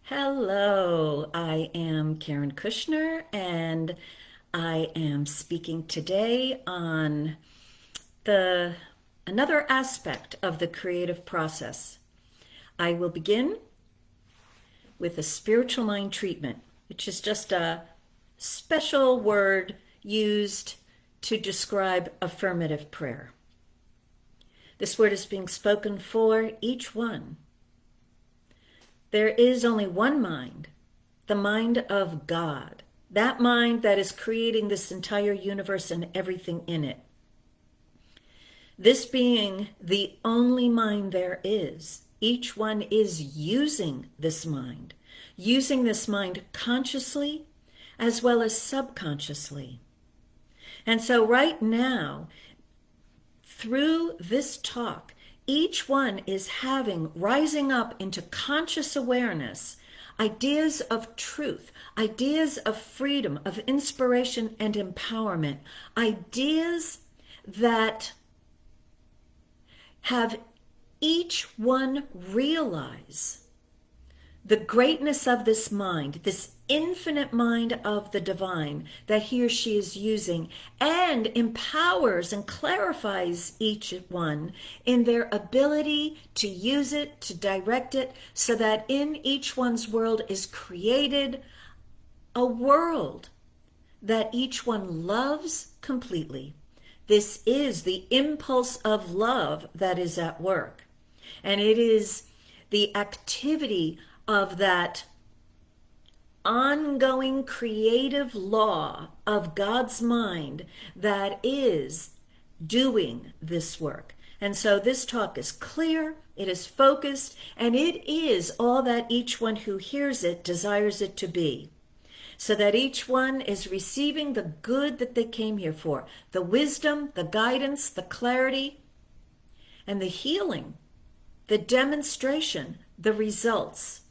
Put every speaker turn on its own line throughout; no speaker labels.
Hello, I am Karen Kushner, and I am speaking today on the another aspect of the creative process. I will begin with a spiritual mind treatment, which is just a special word used to describe affirmative prayer. This word is being spoken for each one. There is only one mind, the mind of God, that mind that is creating this entire universe and everything in it. This being the only mind there is, each one is using this mind consciously as well as subconsciously. And so right now, through this talk, each one is rising up into conscious awareness, ideas of truth, ideas of freedom, of inspiration and empowerment, ideas that have each one realize the greatness of this mind, this infinite mind of the divine that he or she is using, and empowers and clarifies each one in their ability to use it, to direct it, so that in each one's world is created a world that each one loves completely. This is the impulse of love that is at work. And it is the activity of that ongoing creative law of God's mind that is doing this work. And so this talk is clear, it is focused, and it is all that each one who hears it desires it to be. So that each one is receiving the good that they came here for, the wisdom, the guidance, the clarity, and the healing, the demonstration, the results.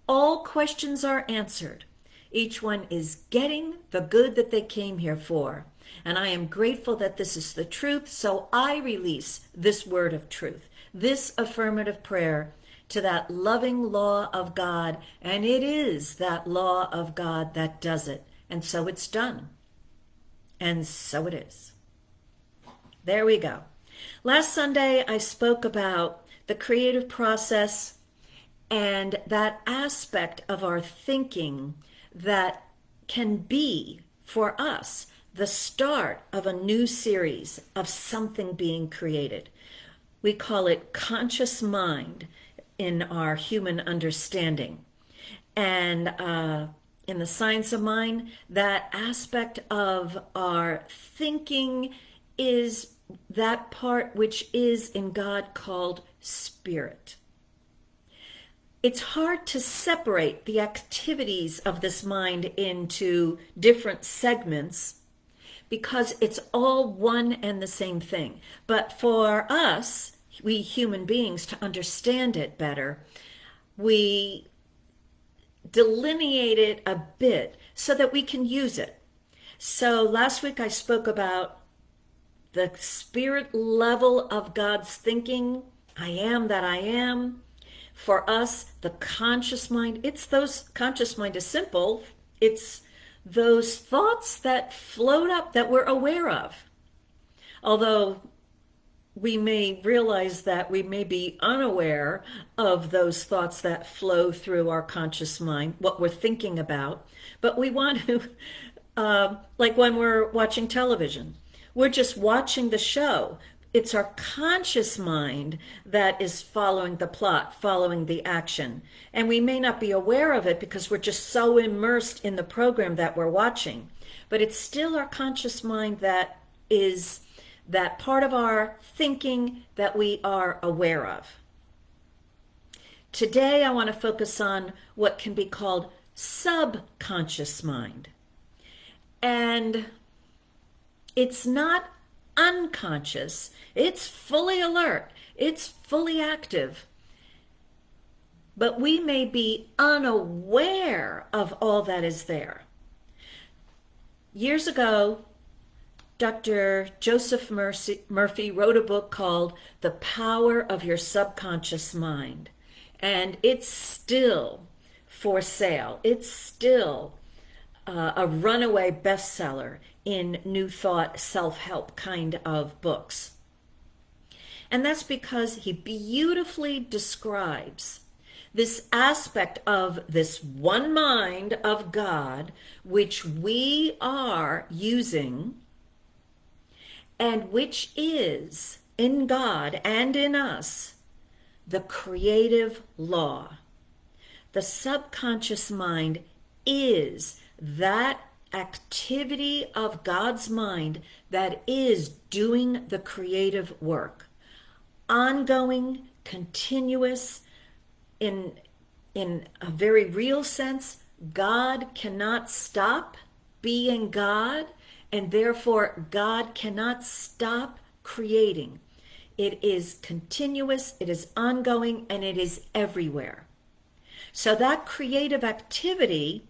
All questions are answered. Each one is getting the good that they came here for. And I am grateful that this is the truth, so I release this word of truth, this affirmative prayer to that loving law of God, and it is that law of God that does it. And so it's done. And so it is. There we go. Last Sunday, I spoke about the creative process and that aspect of our thinking that can be, for us, the start of a new series of something being created. We call it conscious mind in our human understanding. And in the science of mind, that aspect of our thinking is that part which is in God called spirit. It's hard to separate the activities of this mind into different segments because it's all one and the same thing. But for us, we human beings, to understand it better, we delineate it a bit so that we can use it. So last week I spoke about the spirit level of God's thinking. I am that I am. For us, the conscious mind, conscious mind is simple. It's those thoughts that float up that we're aware of. Although we may realize that we may be unaware of those thoughts that flow through our conscious mind, what we're thinking about. But we want to, like when we're watching television, we're just watching the show. It's our conscious mind that is following the plot, following the action. And we may not be aware of it because we're just so immersed in the program that we're watching. But it's still our conscious mind that is that part of our thinking that we are aware of. Today, I want to focus on what can be called subconscious mind. And it's not unconscious, it's fully alert, it's fully active. But we may be unaware of all that is there. Years ago, Dr. Joseph Murphy wrote a book called The Power of Your Subconscious Mind. And it's still for sale. It's still a runaway bestseller in New Thought self-help kind of books. And that's because he beautifully describes this aspect of this one mind of God, which we are using, and which is in God and in us the creative law. The subconscious mind is that activity of God's mind that is doing the creative work. Ongoing, continuous, in a very real sense, God cannot stop being God, and therefore God cannot stop creating. It is continuous, it is ongoing, and it is everywhere. So that creative activity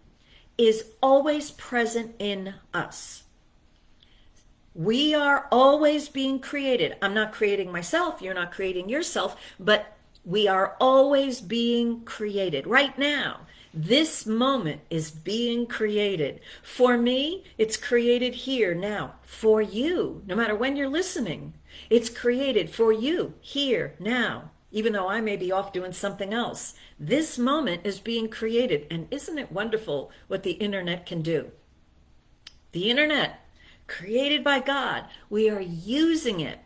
is always present in us. We are always being created. I'm not creating myself, you're not creating yourself, but we are always being created. Right now, this moment is being created. For me, it's created here now. For you, no matter when you're listening, it's created for you here now. Even though I may be off doing something else, this moment is being created. And isn't it wonderful what the internet can do? The internet, created by God, we are using it.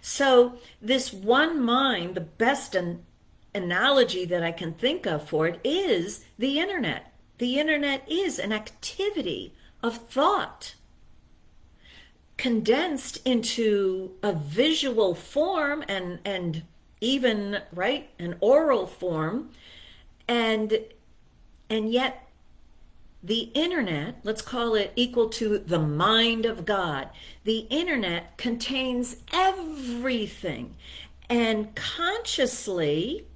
So this one mind, the best analogy that I can think of for it is the internet. The internet is an activity of thought condensed into a visual form and even, right, an oral form, and yet the internet, let's call it equal to the mind of God. The internet contains everything, and consciously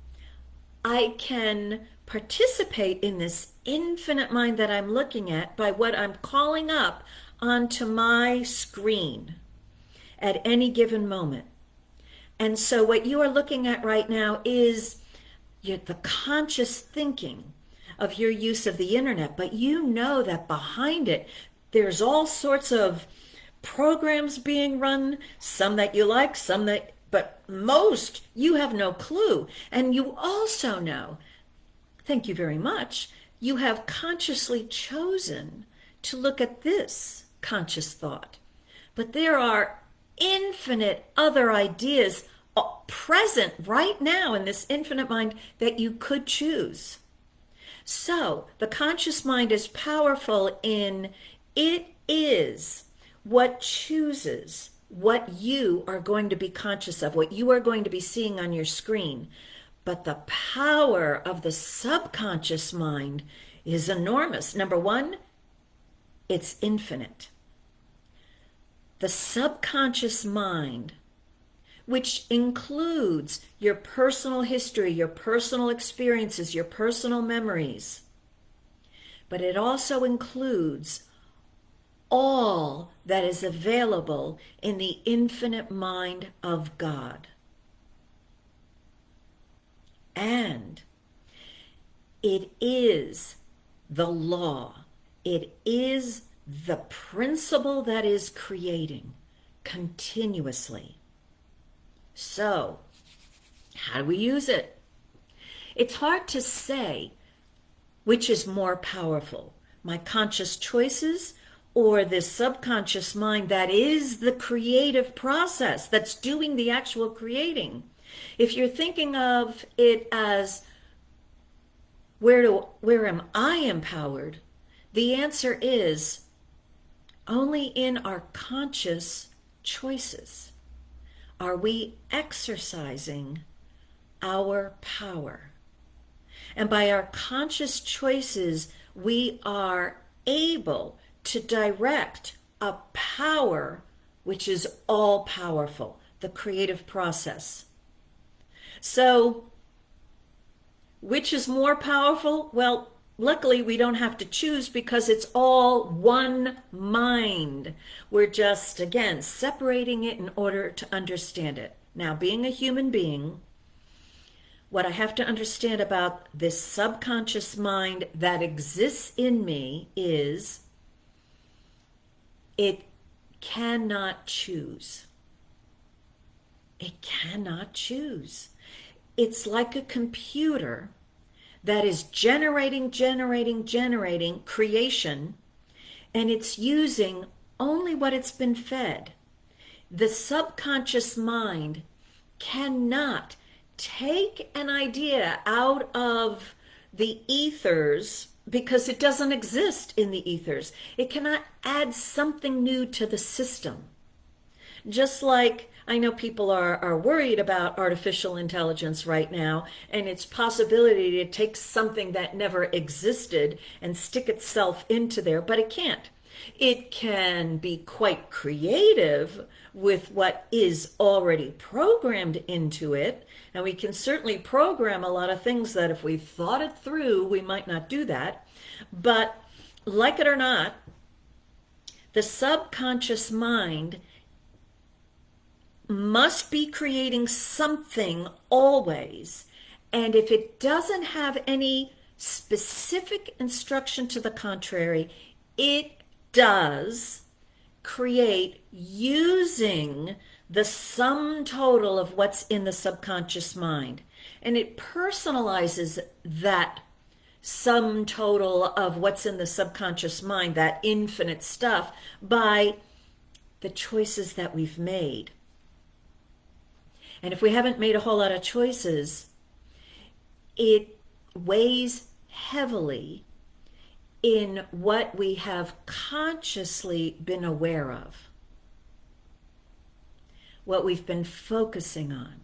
I can participate in this infinite mind that I'm looking at by what I'm calling up onto my screen at any given moment. And so what you are looking at right now is the conscious thinking of your use of the internet, but you know that behind it, there's all sorts of programs being run, some that you like, some that, but most you have no clue. And you also know, thank you very much, you have consciously chosen to look at this conscious thought. But there are infinite other ideas present right now in this infinite mind that you could choose. So the conscious mind is powerful in it is what chooses what you are going to be conscious of, what you are going to be seeing on your screen. But the power of the subconscious mind is enormous. Number one, it's infinite. The subconscious mind, which includes your personal history, your personal experiences, your personal memories, but it also includes all that is available in the infinite mind of God. And it is the law. It is the principle that is creating continuously. So, how do we use it? It's hard to say which is more powerful, my conscious choices or this subconscious mind that is the creative process that's doing the actual creating. If you're thinking of it as where am I empowered, the answer is only in our conscious choices are we exercising our power. And by our conscious choices, we are able to direct a power which is all powerful, the creative process. So, which is more powerful? Well, luckily we don't have to choose because it's all one mind. We're just, again, separating it in order to understand it. Now, being a human being, what I have to understand about this subconscious mind that exists in me is it cannot choose. It cannot choose. It's like a computer that is generating creation, and it's using only what it's been fed. The subconscious mind cannot take an idea out of the ethers because it doesn't exist in the ethers. It cannot add something new to the system. Just like I know people are worried about artificial intelligence right now and its possibility to take something that never existed and stick itself into there, but it can't. It can be quite creative with what is already programmed into it, and we can certainly program a lot of things that if we thought it through, we might not do that. But like it or not, the subconscious mind must be creating something always. And if it doesn't have any specific instruction to the contrary, it does create using the sum total of what's in the subconscious mind. And it personalizes that sum total of what's in the subconscious mind, that infinite stuff, by the choices that we've made. And if we haven't made a whole lot of choices, it weighs heavily in what we have consciously been aware of, what we've been focusing on.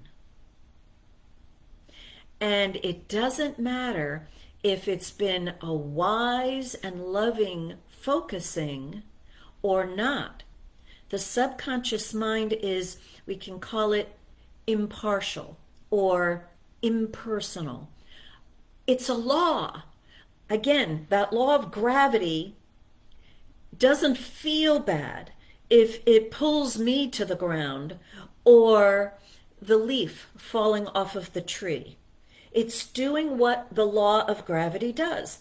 And it doesn't matter if it's been a wise and loving focusing or not. The subconscious mind is, we can call it impartial or impersonal. It's a law. Again, that law of gravity doesn't feel bad if it pulls me to the ground or the leaf falling off of the tree. It's doing what the law of gravity does,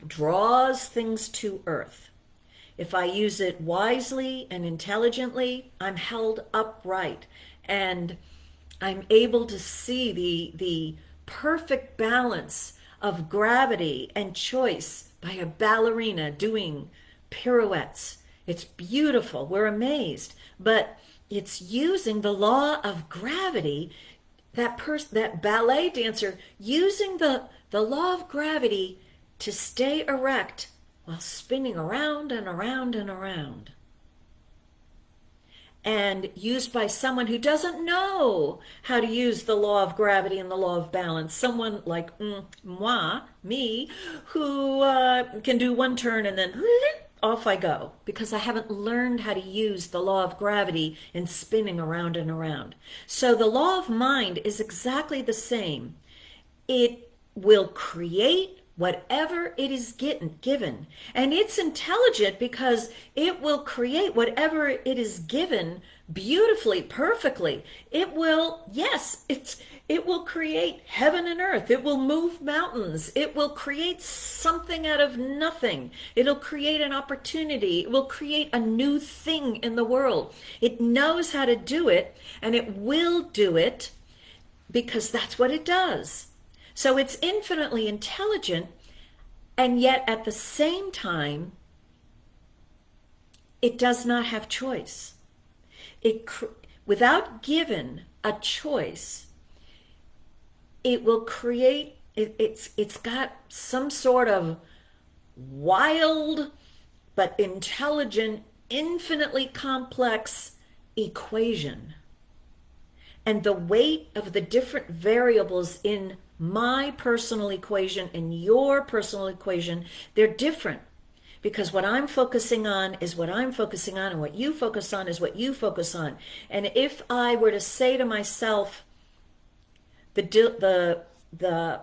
draws things to earth. If I use it wisely and intelligently, I'm held upright and I'm able to see the perfect balance of gravity and choice by a ballerina doing pirouettes. It's beautiful. We're amazed. But it's using the law of gravity, that ballet dancer using the law of gravity to stay erect while spinning around and around and around. And used by someone who doesn't know how to use the law of gravity and the law of balance. Someone like me, who can do one turn and then off I go, because I haven't learned how to use the law of gravity in spinning around and around. So the law of mind is exactly the same. It will create whatever it is given. And it's intelligent because it will create whatever it is given beautifully, perfectly. It will, yes, it will create heaven and earth. It will move mountains. It will create something out of nothing. It'll create an opportunity. It will create a new thing in the world. It knows how to do it, and it will do it because that's what it does. So it's infinitely intelligent, and yet at the same time, it does not have choice. Without given a choice, it will create, it's got some sort of wild but intelligent, infinitely complex equation. And the weight of the different variables in my personal equation and your personal equation, they're different. Because what I'm focusing on is what I'm focusing on, and what you focus on is what you focus on. And if I were to say to myself, the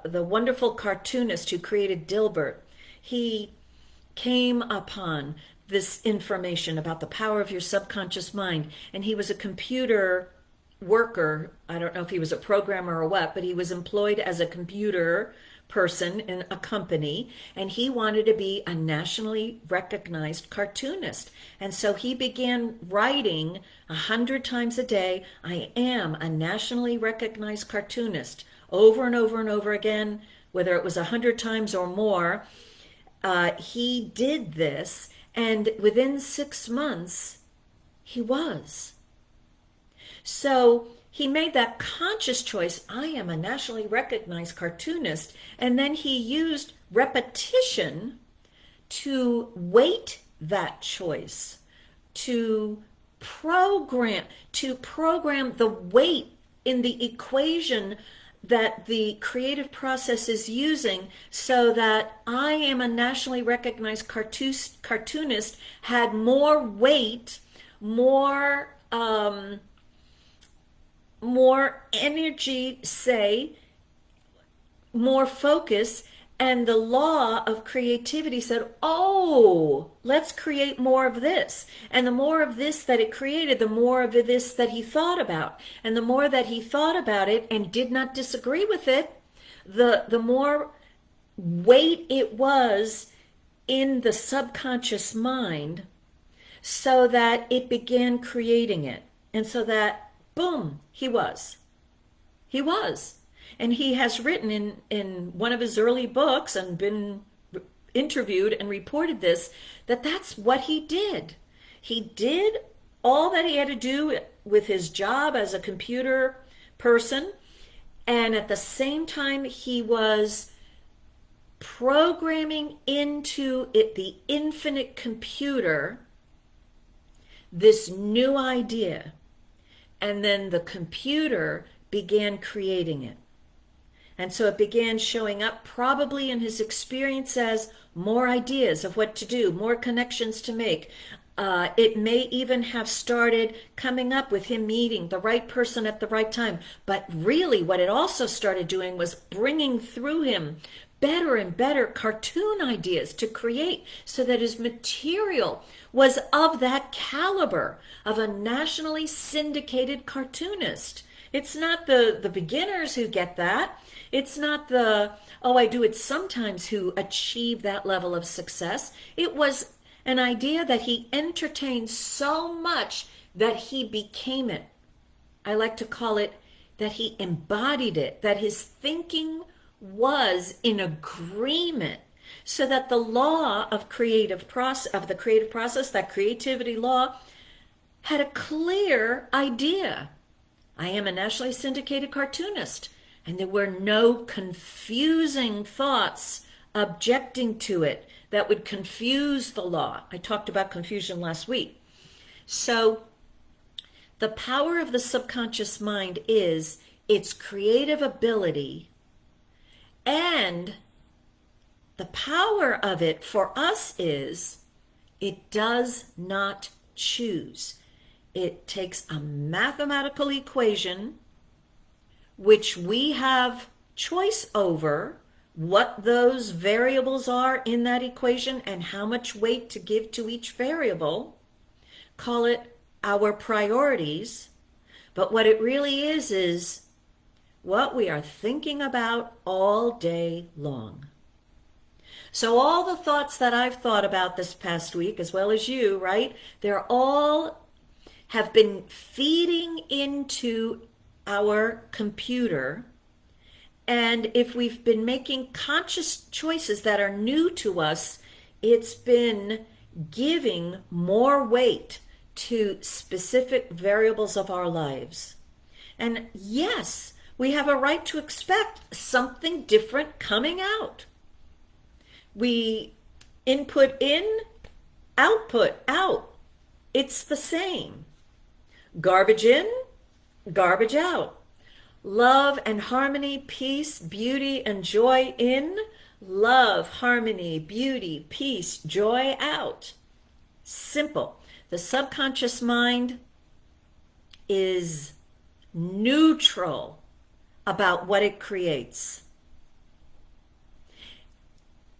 wonderful cartoonist who created Dilbert, he came upon this information about the power of your subconscious mind, and he was a computer worker. I don't know if he was a programmer or what, but he was employed as a computer person in a company, and he wanted to be a nationally recognized cartoonist. And so he began writing 100 times a day, I am a nationally recognized cartoonist, over and over and over again, whether it was 100 times or more. He did this, and within 6 months, he was. So he made that conscious choice, I am a nationally recognized cartoonist, and then he used repetition to weight that choice, to program the weight in the equation that the creative process is using, so that I am a nationally recognized cartoonist had more weight, more energy, say, more focus. And the law of creativity said, oh, let's create more of this. And the more of this that it created, the more of this that he thought about. And the more that he thought about it and did not disagree with it, the more weight it was in the subconscious mind, so that it began creating it. And so that, boom, he was. He was. And he has written in one of his early books and been interviewed and reported this, that that's what he did. He did all that he had to do with his job as a computer person. And at the same time, he was programming into it, the infinite computer, this new idea. And then the computer began creating it. And so it began showing up, probably in his experience, as more ideas of what to do, more connections to make. It may even have started coming up with him meeting the right person at the right time. But really what it also started doing was bringing through him better and better cartoon ideas to create, so that his material was of that caliber of a nationally syndicated cartoonist. It's not the beginners who get that. It's not the, oh, I do it sometimes, who achieve that level of success. It was an idea that he entertained so much that he became it. I like to call it that he embodied it, that his thinking was in agreement, so that the law of creative process, of the creative process, that creativity law, had a clear idea. I am a nationally syndicated cartoonist. And there were no confusing thoughts objecting to it that would confuse the law. I talked about confusion last week. So the power of the subconscious mind is its creative ability, and the power of it for us is it does not choose. It takes a mathematical equation, which we have choice over what those variables are in that equation and how much weight to give to each variable. Call it our priorities. But what it really is what we are thinking about all day long. So all the thoughts that I've thought about this past week, as well as you, right? They're all have been feeding into our computer. And if we've been making conscious choices that are new to us, it's been giving more weight to specific variables of our lives. And yes, we have a right to expect something different coming out. We input in, output out. It's the same. Garbage in, garbage out. Love and harmony, peace, beauty, and joy in. Love, harmony, beauty, peace, joy out. Simple. The subconscious mind is neutral about what it creates.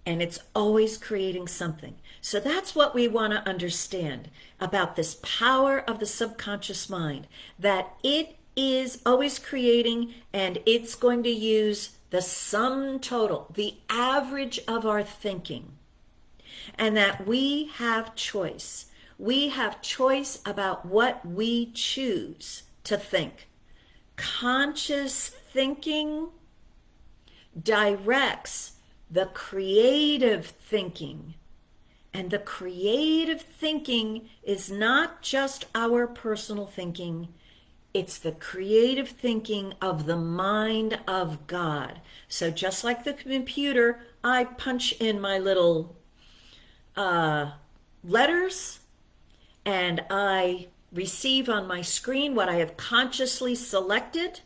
And it's always creating something. So that's what we want to understand about this power of the subconscious mind, that it is always creating, and it's going to use the sum total, the average of our thinking, and that we have choice. We have choice about what we choose to think. Conscious thinking directs the creative thinking. And the creative thinking is not just our personal thinking, it's the creative thinking of the mind of God. So just like the computer, I punch in my little letters and I receive on my screen what I have consciously selected.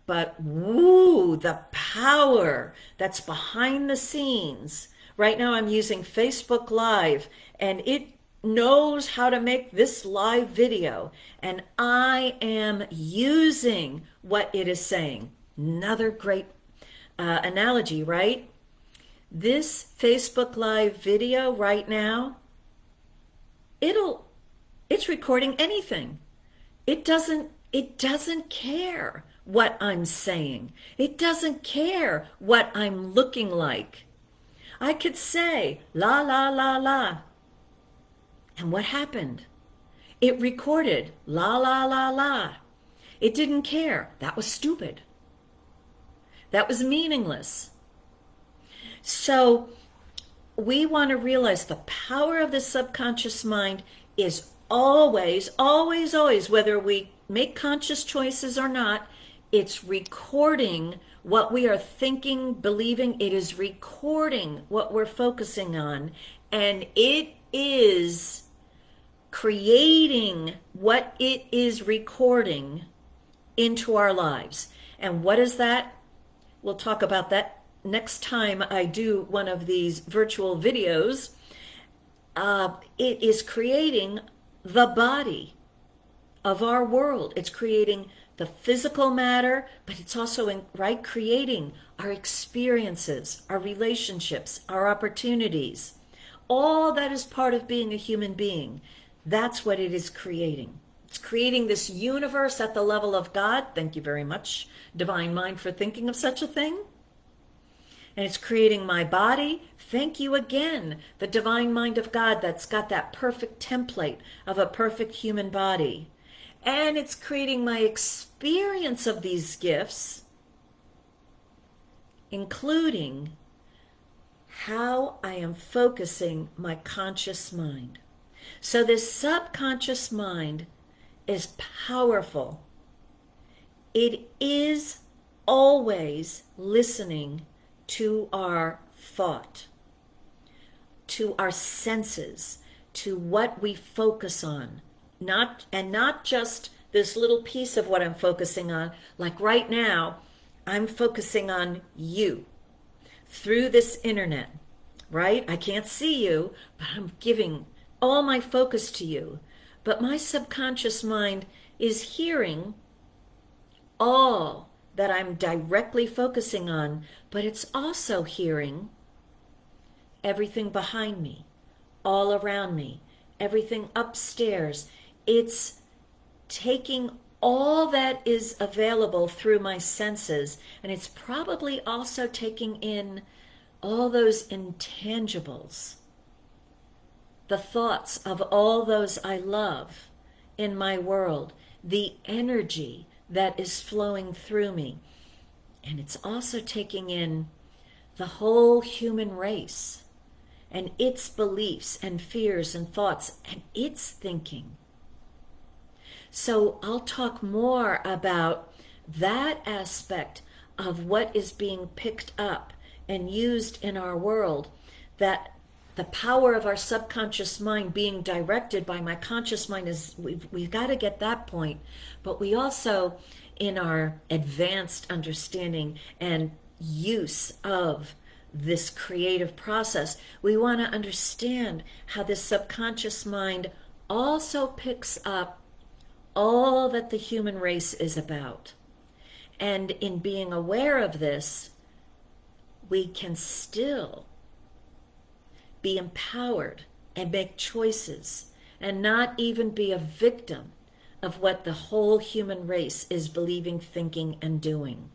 But woo, the power that's behind the scenes. Right now I'm using Facebook Live, and it knows how to make this live video, and I am using what it is saying. Another great analogy, right? This Facebook Live video right now, it's recording anything. It doesn't care what I'm saying. It doesn't care what I'm looking like. I could say la la la la. And what happened? It recorded la la la la. It didn't care. That was stupid. That was meaningless. So we want to realize the power of the subconscious mind is always, always, always, whether we make conscious choices or not, it's recording what we are thinking, believing. It is recording what we're focusing on, and it is creating what it is recording into our lives. And what is that? We'll talk about that next time I do one of these virtual videos. It is creating the body of our world. It's creating the physical matter, but it's also creating our experiences, our relationships, our opportunities. All that is part of being a human being. That's what it is creating. It's creating this universe at the level of God. Thank you very much, Divine Mind, for thinking of such a thing. And it's creating my body. Thank you again, the Divine Mind of God that's got that perfect template of a perfect human body. And it's creating my experience of these gifts, including how I am focusing my conscious mind. So this subconscious mind is powerful. It is always listening to our thought, to our senses, to what we focus on. Not just this little piece of what I'm focusing on. Like right now, I'm focusing on you through this internet, right? I can't see you, but I'm giving all my focus to you. But my subconscious mind is hearing all that I'm directly focusing on, but it's also hearing everything behind me, all around me, everything upstairs. It's taking all that is available through my senses, and it's probably also taking in all those intangibles, the thoughts of all those I love in my world, the energy that is flowing through me. And it's also taking in the whole human race and its beliefs and fears and thoughts and its thinking. So I'll talk more about that aspect of what is being picked up and used in our world, that the power of our subconscious mind being directed by my conscious mind is, we've got to get that point. But we also, in our advanced understanding and use of this creative process, we want to understand how this subconscious mind also picks up all that the human race is about. And in being aware of this, we can still be empowered and make choices and not even be a victim of what the whole human race is believing, thinking, and doing.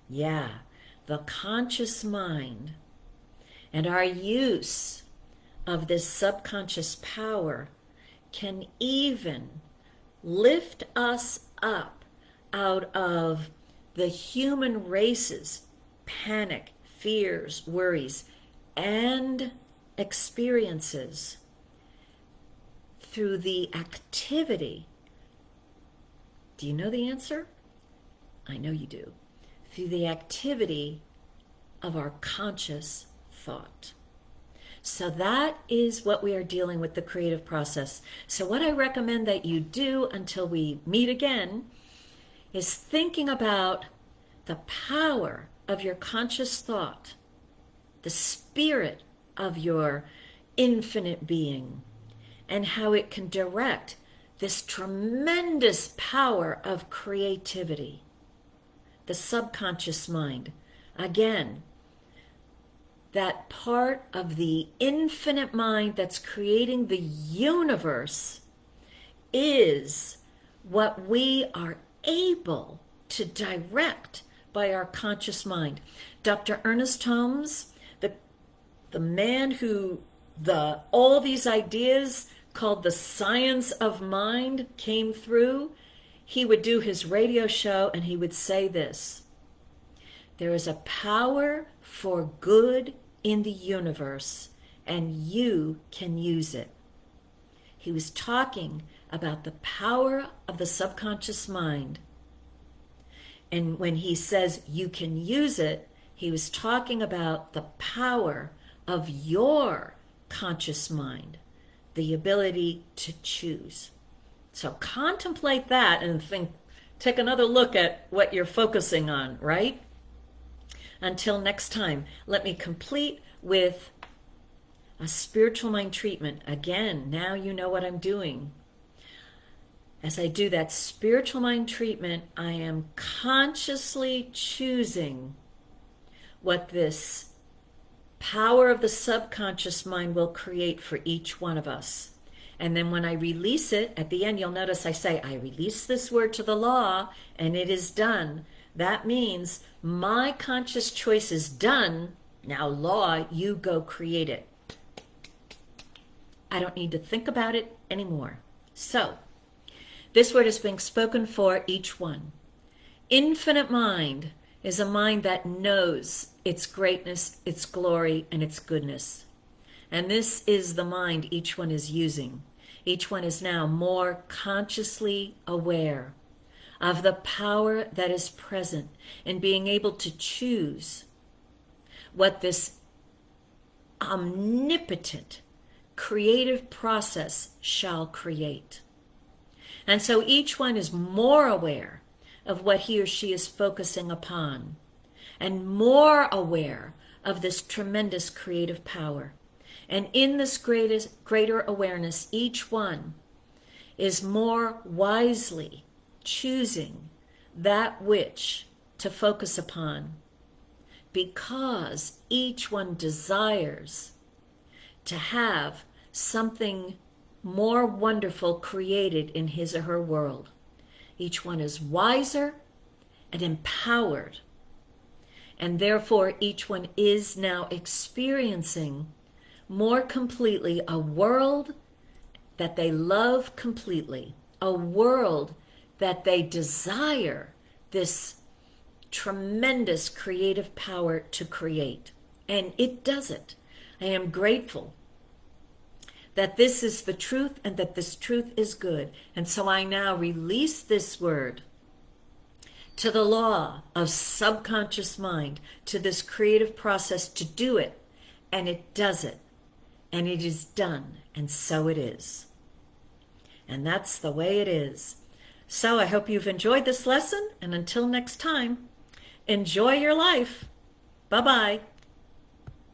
Yeah, the conscious mind and our use of this subconscious power can even lift us up out of the human race's panic, fears, worries, and experiences through the activity. Do you know the answer? I know you do. Through the activity of our conscious thought. So that is what we are dealing with, the creative process. So what I recommend that you do until we meet again is thinking about the power of your conscious thought, the spirit of your infinite being, and how it can direct this tremendous power of creativity, the subconscious mind. Again, that part of the infinite mind that's creating the universe is what we are able to direct by our conscious mind. Dr. Ernest Holmes, the man who all these ideas called the science of mind came through, he would do his radio show and he would say this: there is a power for good in the universe, and you can use it. He was talking about the power of the subconscious mind. And when he says you can use it, he was talking about the power of your conscious mind, the ability to choose. So contemplate that and take another look at what you're focusing on, right? Until next time, let me complete with a spiritual mind treatment. Again, now you know what I'm doing. As I do that spiritual mind treatment, I am consciously choosing what this power of the subconscious mind will create for each one of us. And then when I release it, at the end, you'll notice I say, I release this word to the law, and it is done. That means my conscious choice is done. Now, law, you go create it. I don't need to think about it anymore. So, this word is being spoken for each one. Infinite mind is a mind that knows its greatness, its glory, and its goodness. And this is the mind each one is using. Each one is now more consciously aware of the power that is present in being able to choose what this omnipotent creative process shall create. And so each one is more aware of what he or she is focusing upon, and more aware of this tremendous creative power. And in this greater awareness, each one is more wisely choosing that which to focus upon, because each one desires to have something more wonderful created in his or her world. Each one is wiser and empowered, and therefore each one is now experiencing more completely a world that they love completely, a world that they desire this tremendous creative power to create. And it does it. I am grateful that this is the truth and that this truth is good. And so I now release this word to the law of subconscious mind, to this creative process to do it. And it does it. And it is done. And so it is. And that's the way it is. So I hope you've enjoyed this lesson. And until next time, enjoy your life. Bye-bye.